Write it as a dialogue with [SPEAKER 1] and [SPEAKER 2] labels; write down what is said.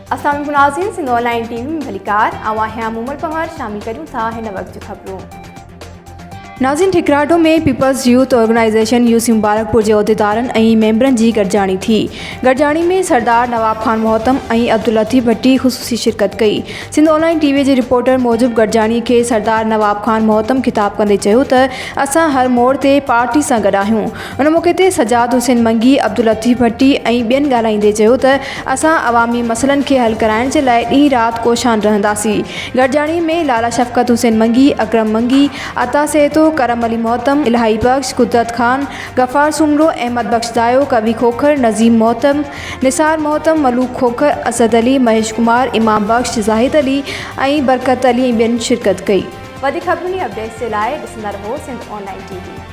[SPEAKER 1] अस्सलाम वालेकुम नाज़रीन, सिंध ऑनलाइन टीवी में भलीकार आवां हैं मुमल पवार शामिल करूँ था हिन वक्त खबरों। नाज़रीन, ठिकराडो में people's youth organization UC Mubarakpur के उहदेदारनि ऐं मेंबरनि की गॾिजाणी थी। गॾिजाणी में सरदार नवाब खान मोहतम ऐं अब्दुल लतीफ़ भट्टी ख़ुसूसी शिरकत कई। सिंध ऑनलाइन टीवी के रिपोर्टर मूजिब गॾिजाणी के सरदार नवाब खान मोहतम खिताब कंदे चयो त असां हर मोड़ ते पार्टी सां गॾु आहियूं। उन मौक़े ते सजाद हुसैन मंगी, अब्दुल लतीफ़ भट्टी ऐं ॿियनि ॻाल्हाईंदे चयो त असां अवामी मसइलनि खे हल कराइण जे लाइ ॾींहुं राति कोशान रहंदासीं। गॾिजाणी में लाला शफ़क़त हुसैन मंगी, अकरम मंगी, अता सेतो, करम अली मोहतम, इलाही बख्श, कुदरत खान, गफ़ार सुमरो, अहमद बख्श दायो, कवि खोखर, नज़ीम मोहतम, निसार मोहतम, मलूक खोखर, असद अली, महेश कुमार, इमाम बख्श, ज़ाहिद अली ऐं बरकत अली ऐं ॿियनि शिरकत कई। वधीक ख़बरुनि अपडेट्स जे लाइ ॾिसंदा रहो सिंध ऑनलाइन टीवी।